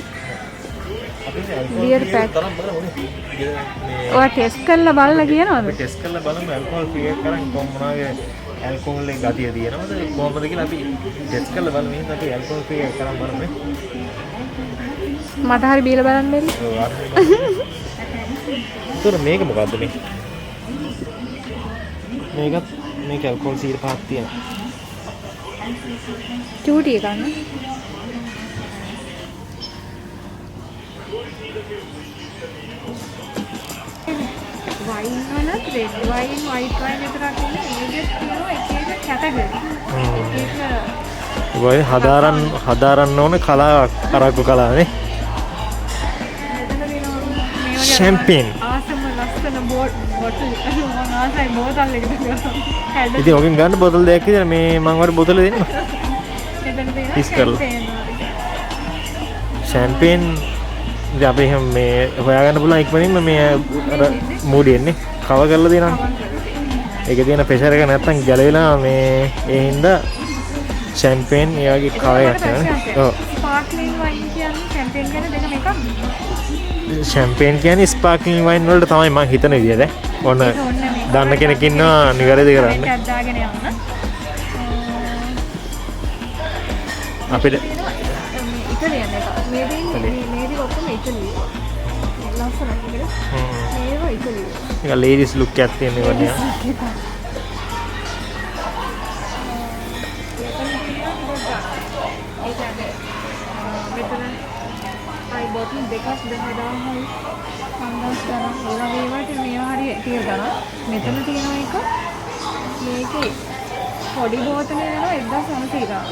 Beer pack. ඔය ටෙස්ට් කරලා බලලා කියනවද? ටෙස්ට් කරලා බලමු ඇල්කොහොල් ෆ්‍රී එක කරන් කොහොමනාගේ ඇල්කොහොල් එකේ ගතිය තියෙනවද කොහොමද කියලා අපි ටෙස්ට් කරලා බලමු. එහෙනම් අපි ඇල්කොහොල් ෆ්‍රී එක කරන් බලමු. මට හරි බීලා බලන්න බැරි. ඔව් අර මේක මොකද්ද මේ? මේක ඇල්කොහොල් 5ක් තියෙනවා. චූටි එකක් නේ. වයින් වල රෙඩ් වයින් වයිට් වයින් විතරක් නෙමෙයි ඉංග්‍රීසි තියෙනවා එක එක කැටගරි. ඒක ඔය හදාරන්න ඕන කලාවක් අරක්කු කලාවනේ. මෙතන තියෙනවා මේ වගේ ෂැම්පේන්. ආසම ලස්සන ලස්සන බෝටල් මම ආසයි බෝතල් එකට ගන්න. ඉතින් ඔකෙන් ගන්න බෝතල් දෙකක් විතර මේ මම වර බෝතල දෙන්න. එතන Piece කරලා. තියෙනවා. ෂැම්පේන් ඉතින් අපි එහෙම මේ හොයාගන්න පුළුවන් ඉක්මනින්ම මේ අර මූඩි එන්නේ කව කරලා දෙනවා. ඒකේ තියෙන ප්‍රෙෂර් එක නැත්තම් ගැලවිලා මේ ඒ හින්දා ෂැම්පේන් ඒ වගේ කව එකක් තියෙනවා. ඔව්. ස්පාර්ක්ලින් වයින් කියන්නේ ෂැම්පේන් කියන දෙකම එකක්ද? ෂැම්පේන් කියන්නේ ස්පාර්ක්ලින් වයින් වලට තමයි මම හිතන විදිහට. ඔන්න දන්න කෙනෙක් ඉන්නවා නිවැරදි කරන්න. එකක් දාගෙන යන්න. අපිට ඉතලියන් එක. මේදී ඔක්කොම ඉතලිය. ලස්සනයි නේද? මේවා ඉතලිය. නිකන් ලේඩිස් ලුක් එකක් තියෙන ඒවා නේ. බොටල් දෙකක් 10000යි 5000 ගණන් ඒවා වේවට මේවා හරි ටික ගණන් මෙතන තියෙන එක මේකේ පොඩි බෝතලේ වෙනවා 1900 ගණන්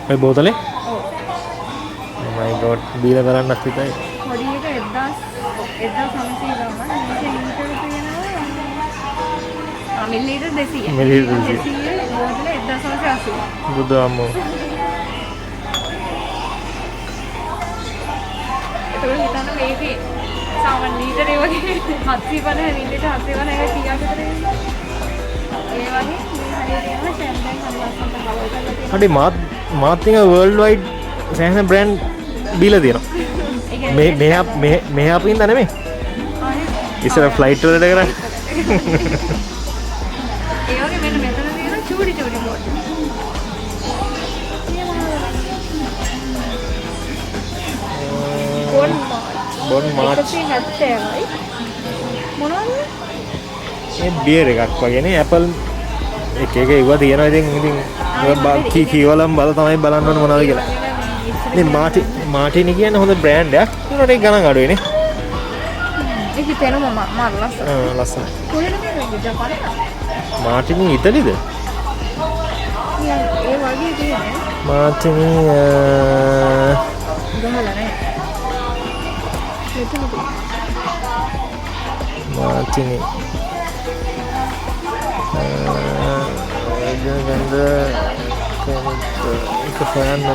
ඔය බෝතලේ ඔව් මයි ගොඩ් බීලා බලන්නත් හිතයි පොඩි එක 1900 ගණන් මේකේ ලීටර තියෙනවා මිලිලීටර් 200 මිලිලීටර් 200 බෝතලේ 1980 බුදු අම්මෝ ඒක හිතන්න මේකේ සාමාන්‍ය ලීටරේ වගේ 750 මිලිලීටර් 750 එක කීයක් විතර එන්නේ ඒ වගේ මේ හරියට යනවා ෂැම්පේන් හරි ලස්සනට කවර් කරලා තියෙනවා හරි මාත් එක වර්ල්ඩ් වයිඩ් සෑහෙන බ්‍රෑන්ඩ් බීලා තියෙනවා මේ අපි ඉඳ නෙමෙයි ඉස්සර ෆ්ලයිට් වලට කරන්නේ ඒ වගේ මෙන්න මෙතන තියෙන චූඩි බෝටල් බොන් මාච් 170යි මොනවද මේ බියර් එකක් වගේනේ ඇපල් එක ඒවා තියෙනවා ඉතින් කීවලම් බල තමයි බලන්න ඕන මොනවද කියලා මේ මාටිනි කියන්නේ හොඳ බ්‍රෑන්ඩ් එකක් ඒකට ඒක ගණන් අඩුයිනේ ඒක තේරෙනවා මාර ලස්සනයි කොහෙද මේ ජපානයේ මාටිනි ඉතලිද ඒ වගේ තියෙන්නේ මාටිනි ගහලා නැහැ මාටිනි ගඳ ඒක හොයන්න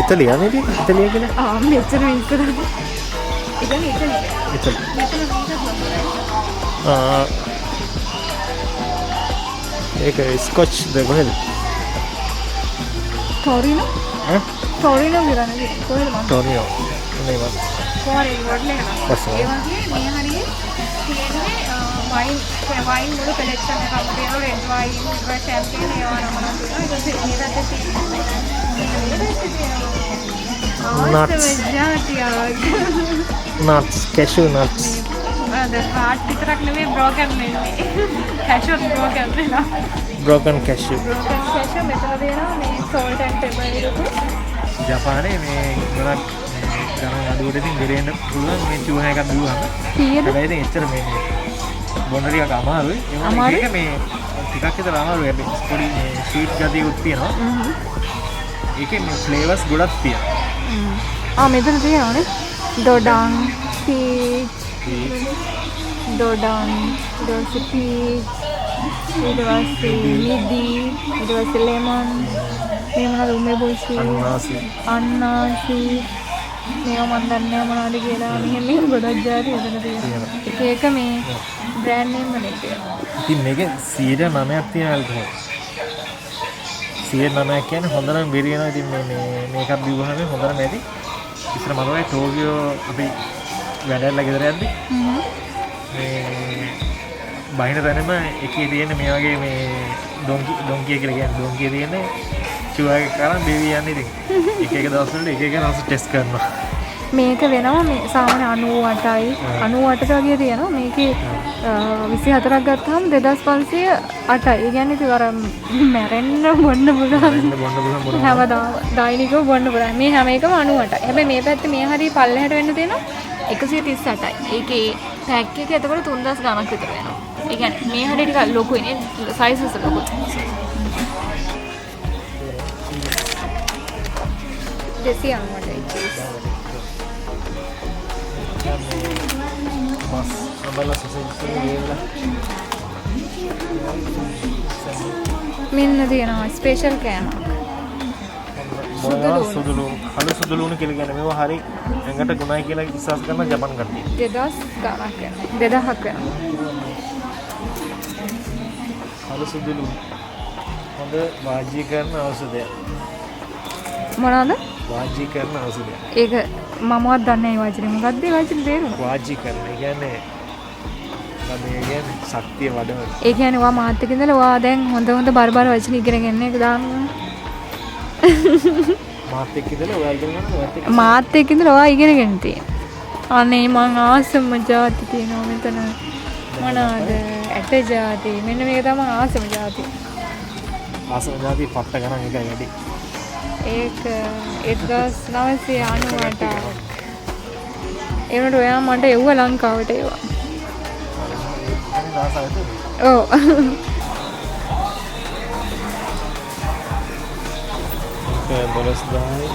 ඉතලිය නේද ඉතලිය කියලා මෙච්චර විස්තරද ඉතින් ඉතලිය ඒක ස්කොච් ද කොහෙද ටොරිනෝ ටොරිනෝ විරණේ කොහෙද මම ටොරිනෝ නේ කොහරි වඩලේ ඒ වගේ මේ හරියේ තියෙන්නේ වයින් වල කලෙක්ෂන් එකක් තියෙනවා රෙඩ් වයින් ෂැම්පේන් ඒවා නම් තියෙනවා ඊට පස්සේ මේ පැත්තේ nuts cashew nuts the heart විතරක් නෙමෙයි broken වෙන්නේ cashew broken වෙනවා broken cashew මෙතන දෙනවා මේ salt and pepper එකක් ජපානයේ මේ ගොඩක් ගණන් අඩුවට ඉතින් ගෙරෙන්න පුළුවන් මේ චූහ එකක් බිව්වම කීයද හැබැයි ඉතින් එච්චර මේ බොන්න ටිකක් අමාරුයි ඒ වගේ එක මේ ටිකක් විතර අමාරුයි හැබැයි පොඩි මේ ස්වීට් ගතියකුත් තියෙනවා ඒකේ මේ ෆ්ලේවර්ස් ගොඩක් තියෙනවා මෙතන තියෙනවානේ ඩොඩන් පීච් ඩොඩන් ඊට පීච් ඊට පස්සේ මිදි ඊට පස්සේ ලෙමන් මේ මොනවද උමෙබුසි අන්නාසි මේවා මන් දන්නේ මොනවද කියලා මෙහෙම ගොඩක් જાති එතන තියෙනවා එක එක මේ බ්‍රෑන්ඩ් නේම් වලින් තියෙනවා ඉතින් මේකේ 9ක් තියෙන ඇල්කොහොල් 9 කියන්නේ හොඳටම බිරියනවා ඉතින් මේකක් බිව්වහම හොඳටම ඇති ඉතින් මම ඔය ටෝකියෝ අපි වැඩලා ගෙදර යද්දි මේ බහින තැනම එකේ තියෙන මේ වගේ මේ ඩොන්කිය කියලා කියන්නේ ඩොන්කිය තියෙන චුවා එක කරන් බේවි යන්නේ ඉතින් එක දවස් වලට එක දවස් ටෙස්ට් කරනවා මේක වෙනවා මේ සාමාන්‍ය 98යි 98ට වගේ තියෙනවා මේකේ 24ක් ගත්තාම 2508යි ඒ කියන්නේ ඉතින් අර මැරෙන්න බොන්න පුළුවන් හැමදාම දෛනිකව බොන්න පුළුවන් මේ හැම එකම 98යි හැබැයි මේ පැත්තේ මේ හරිය පල්ලෙහාට වෙන්න තියෙනවා 138යි ඒකේ පැක් එක එතකොට 3000 ගණක් විතර වෙනවා ඒ කියන්නේ මේ හරිය ටික ලොකුයි නේ සයිස් එක ලොකුයි 298යි Mas අඹලා සොසේජ් එක ගේලා. මෙන්න තියෙනවා ස්පෙෂල් කෑමක්. සුදුලු කළු සුදුලුණු කියලා කියන්නේ මේවා හරි ඇඟට ගුණයි කියලා විශ්වාස කරන ජපන් කට්ටිය. 2000 ගණක් වෙනවා. 2000ක් වෙනවා. කළු සුදුලු හොඳ වාජ්‍යීකරණ ඖෂධයක්. මොනවාද? වාජ්‍යීකරණ ඖෂධයක්. ඒක මමවත් දන්නේ නැහැ වචනේ. මොකක්ද ඒ වචනේ තේරුම? වාජ්‍යීකරණ කියන්නේ මේ කියන්නේ ශක්තිය වඩන. ඒ කියන්නේ ඔයා මාත් එක්ක ඉඳලා ඔයා දැන් හොඳ බරබර වචන ඉගෙන ගන්න එක දානවා. මාත් එක්ක ඉඳලා ඔයා ඉගෙන ගන්නවා. මාත් එක්ක ඉඳලා ඔයා ඉගෙනගෙන තියෙනවා. අනේ මං ආසම જાති තියෙනවා මෙතන. මොනවාද? ඇට જાති. මෙන්න මේක තමයි ආසම જાති. ආසම જાති පට්ට ගණන් එකයි වැඩි. ඒක 1998ක්. ඒ වුණාට ඔයා මට එව්ව ලංකාවට ඒවා. ඔව්. बोलस दाई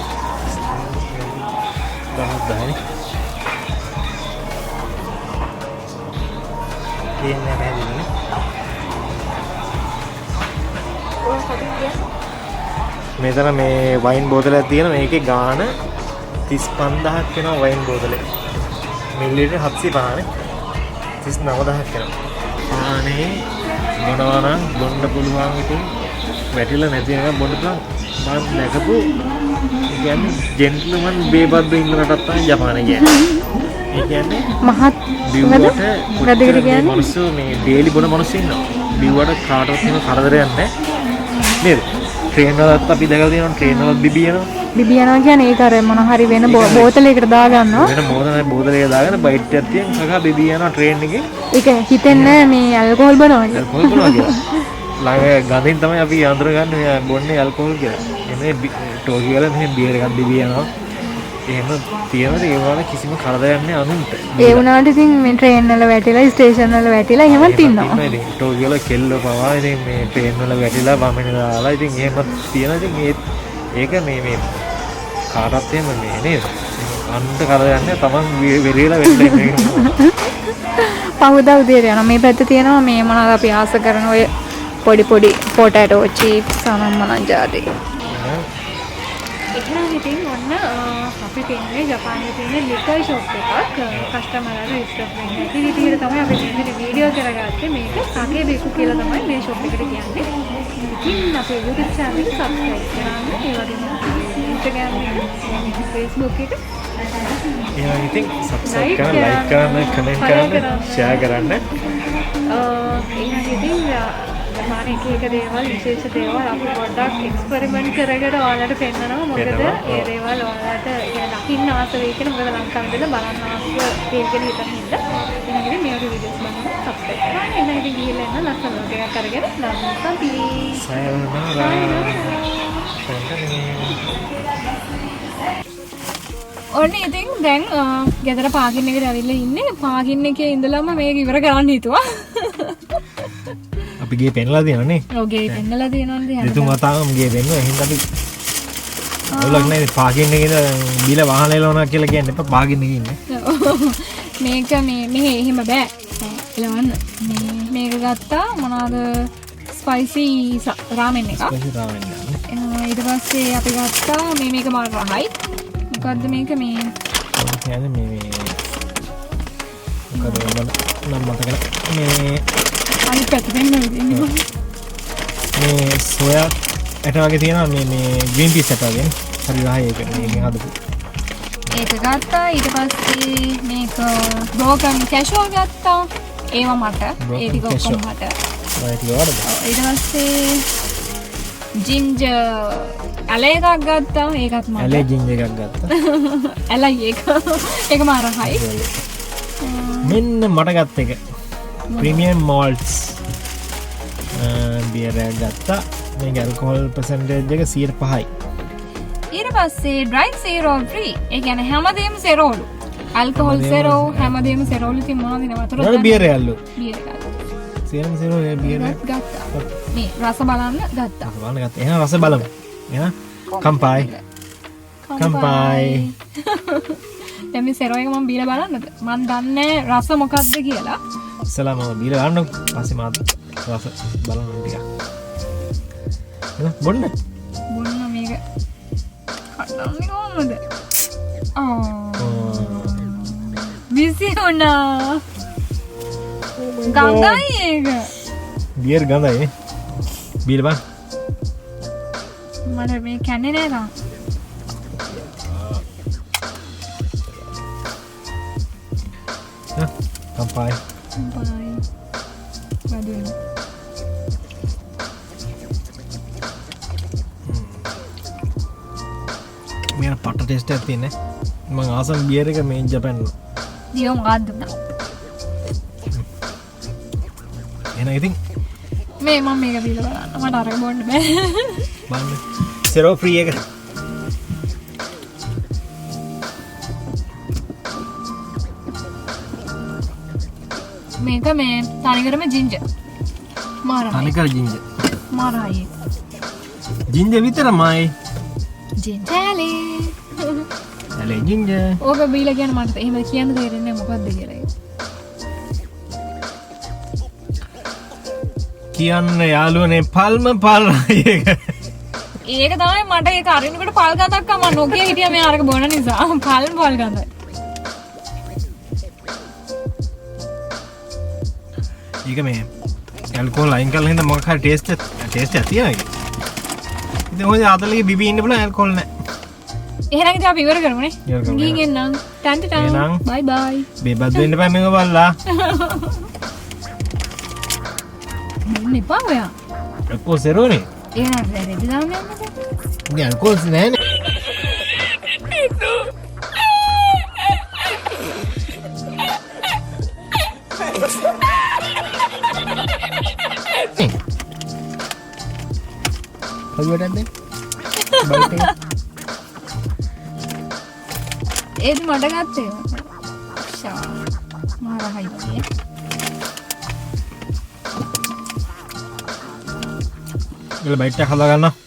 बहुत दाई ये मैं दे दूँगा මෙතන මේ වයින් බෝතලයක් තියෙන මේකේ ගාන 35000ක් වෙනවා වයින් බෝතලේ මිලිලිටර් 750නේ 39000ක් වෙනවා ආනේ මොනවා නම් බොන්න පුළුවන් ඉතින් වැටිලා නැති එක බොන්න පුළුවන් මම දැකපු කියන්නේ ජෙන්ටල්මන් බේබද්ද ඉන්න රටක් තමයි ජපානය කියන්නේ. ඒ කියන්නේ මහත් බිව්වට මොකදකට කියන්නේ? මිනිස්සු මේ ඩේලි බොන මිනිස්සු ඉන්නවා. බිව්වට කාටවත් එහෙම කරදරයක් නැහැ. නේද? ට්‍රේන් වලත් අපි දැකලා තියෙනවා ට්‍රේන් වලත් බිබියනවා. බිබියනවා කියන්නේ ඒක අර මොන හරි වෙන බෝතලයකට දාගන්නවා. වෙන බෝතලයක දාගෙන බයිට් එකක් තියන් කකා බිබියනවා ට්‍රේන් එකේ. ඒක හිතෙන්නේ මේ ඇල්කොහොල් බොනවා කියලා. ඇල්කොහොල් බොනවා කියලා. ළඟ ගඳින් තමයි අපි අඳුරගන්නේ බොන්නේ ඇල්කොහොල් කියලා. එනේ ටෝකියෝ වල මෙහෙම බියර් එකක් බිබියනවා. එහෙම තියෙනවද ඒ වල කිසිම කරදරයක් නැහැ අනුන්ට. ඒ වුණාට ඉතින් මේ ට්‍රේන් වල වැටිලා ස්ටේෂන් වල වැටිලා එහෙමත් ඉන්නවා. ඉතින් ටෝකියෝ වල කෙල්ලෝ පවා ඉතින් මේ ට්‍රේන් වල වැටිලා වමනේ දාලා ඉතින් එහෙම තියෙනවා. ඉතින් ඒක මේ කාටවත් එහෙම මේ නේද? අනුන්ට කරදරයක් නැහැ. Taman වෙරිලා වෙන්නේ මේක. පහුදා උදේට යනවා. මේ පැත්තේ තියෙනවා මේ මොනවාද අපි ආස කරන ඔය පොඩි පොටැටෝ චිප්ස් අනම්මනම් જાති. එහෙනම් ඉතින් ඔන්න අපි තියෙන්නේ ජපානයේ තියෙන ලිකර් ෂොප් එකක් කස්ටමර්ලාට රිස්ටොක් වෙන්න. ඒ විදිහට තමයි අපි මේ වීඩියෝ කරගත්තේ. මේක සගේ බේකු කියලා තමයි මේ ෂොප් එකට කියන්නේ. ඉතින් අපේ YouTube channel එක subscribe කරන්න. ඒ වගේම Instagram එක, Facebook එක ඉතින් subscribe කරන්න, like කරන්න, comment කරන්න, share කරන්න. එහෙනම් ඉතින් ජපාන එක දේවල් විශේෂ දේවල් අපි පොඩ්ඩක් එක්ස්පෙරිමන්ට් කරගෙන ඔයාලට පෙන්නනවා. මොකද ඒ දේවල් ඔයාලට දකින්න ආස වෙයි කියලා. මොකද ලංකාවේ ඉඳලා බලන්න ආස වෙයි කියලා හිතන හින්දා. එහෙනම් ඉතින් මේ වගේ වීඩියෝස් බලන්න subscribe කරන්න. එහෙනම් ඉතින් ගිහිල්ලා එන්න ලස්සන vlog එකක් අරගෙන නම් please. ඔන්න ඉතින් දැන් ගෙදර පාකින් එකට ඇවිල්ලා ඉන්නේ. පාකින් එකේ ඉඳලාම මේක ඉවර කරන්න හිතුවා. අපි ගේ පෙන්ලා තියෙනවා නේ. ඔව් ගේ පෙන්ලා තියෙනවනේ. දෙතුන් වතාවම ගේ පෙන්නුවා. එහෙනම් අපි ඔයලක් නෑ පාකින් එකේ ඉඳලා බීලා වාහන එලවනවා කියලා කියන්නේ එපා. පාකින් එකේ ඉන්නේ. මේක මෙහෙ එහෙම බෑ. එලවන්න. මේක ගත්තා මොනවාද ස්පයිසි රාමෙන් එකක්. ස්පයිසි රාමෙන් එක. ඊට පස්සේ අපි ගත්තා මේක මාර රහයි. මොකද්ද මේක මේ කියන්නේ මේ මොකද නම් මතක මේ අනිත් පැත්තෙන් නෙමෙයි මේ සෝයා ඇට වගේ තියෙනවා මේ ග්‍රීන් පීස් ඇට වගේ හරි රහයි ඒක මේකෙන් හදපු ඒක ගත්තා ඊට පස්සේ මේක බ්‍රෝකන් කැෂුවල් ගත්තා ඒවා මට ඒ ටික ඔක්කොම මට ඊට පස්සේ ජින්ජර් ඇල එකක් ගත්තා ඒකත් මට ඇලේ ජින්ජර් එකක් ගත්තා ඇලයි ඒක මාර රහයි මෙන්න මට ගත්ත එක ප්‍රීමියම් මෝල්ට්ස් බියර් එකක් ගත්තා මේක ඇල්කොහොල් පර්සන්ටේජ් එක 5%යි ඊට පස්සේ ඩ්‍රයි සීරෝ ෆ්‍රී ඒ කියන්නේ හැමදේම සෙරෝලු ඇල්කොහොල් සෙරෝ හැමදේම සෙරෝලු ඉතින් මොනවද නේ වතුර නේද බියර් එකල්ලු බියර් එකක් සේරම සෙරෝ බියර් එක ගත්තා මේ රස බලන්න ගත්තා බලන්න ගත්තා එහෙනම් රස බලමු එහෙනම් කම්පයි දැන් මේ සෙරෝ එක මම බීලා බලන්නද? මම දන්නේ රස මොකක්ද කියලා. ඉස්සලා මම බීලා ගන්න පස්සේ මාත් රස බලන්න ටිකක්. බොන්න බොන්න මේක කඩන්නේ කොහමද? විසි වුණා. ගඳයි ඒක. බියර් ගඳයි. බීලා බං. මට මේ කන්නේ නෑ තාම. Kampai. බයි. බදුන. මේක පට ටෙස්ට් එකක් තියෙන්නේ. මම ආසම් බියර් එක මේ ජපාන් වල. දියෝ මොකක්ද දුන්නා? එහෙනම් ඉතින් මේ මම මේක බීලා බලන්න. මට අරක බොන්න බෑ. බලන්න. සෙරෝ ෆ්‍රී එක. මේක මේ තනිකරම ජින්ජර්. මාරයි. තනිකර ජින්ජර්. මාරයි. ජින්ජර් විතරමයි. ජින්ජර්ලි. ඇලේ ජින්ජර්. ඕක බීලා කියන මට එහෙම කියන්න තේරෙන්නේ මොකක්ද කියලා ඒක. කියන්න යාළුවනේ පල්ම පල්රයි එක. ඒක තමයි මට ඒක අරිනකොට පල් ගඳක් ආව මම නොකිය හිටියා මේ අරක බොන නිසා. පල් ගඳයි. ඒක මේ ඇල්කොහොල් අයින් කරලා හින්දා මොකක් හරි ටේස්ට් එකක් තියෙනවා. ඉතින් ඔය ආතලගේ බිබී ඉන්න පුළුවන් ඇල්කොහොල් නැහැ. එහෙනම් ඉතින් අපි ඉවර කරමුනේ. ඉවර කරමු. ගිහින් එන්නම්. Ton ton. එහෙනම්. බයි බයි. බේබත් වෙන්න බෑ මේක බලලා. මෙන්න එපා ඔයා. ඇල්කොහොල් සෙරෝනේ. එහෙනම් රෙදි දාන්න යන්නද? ඉතින් ඇල්කොහොල් නැහැනේ. කවුරුටද? බයිට් එක. ඒත් මට ගත්තේ. ෂා. මාරහයි කියේ. ගල බයිට් එක හදා ගන්න.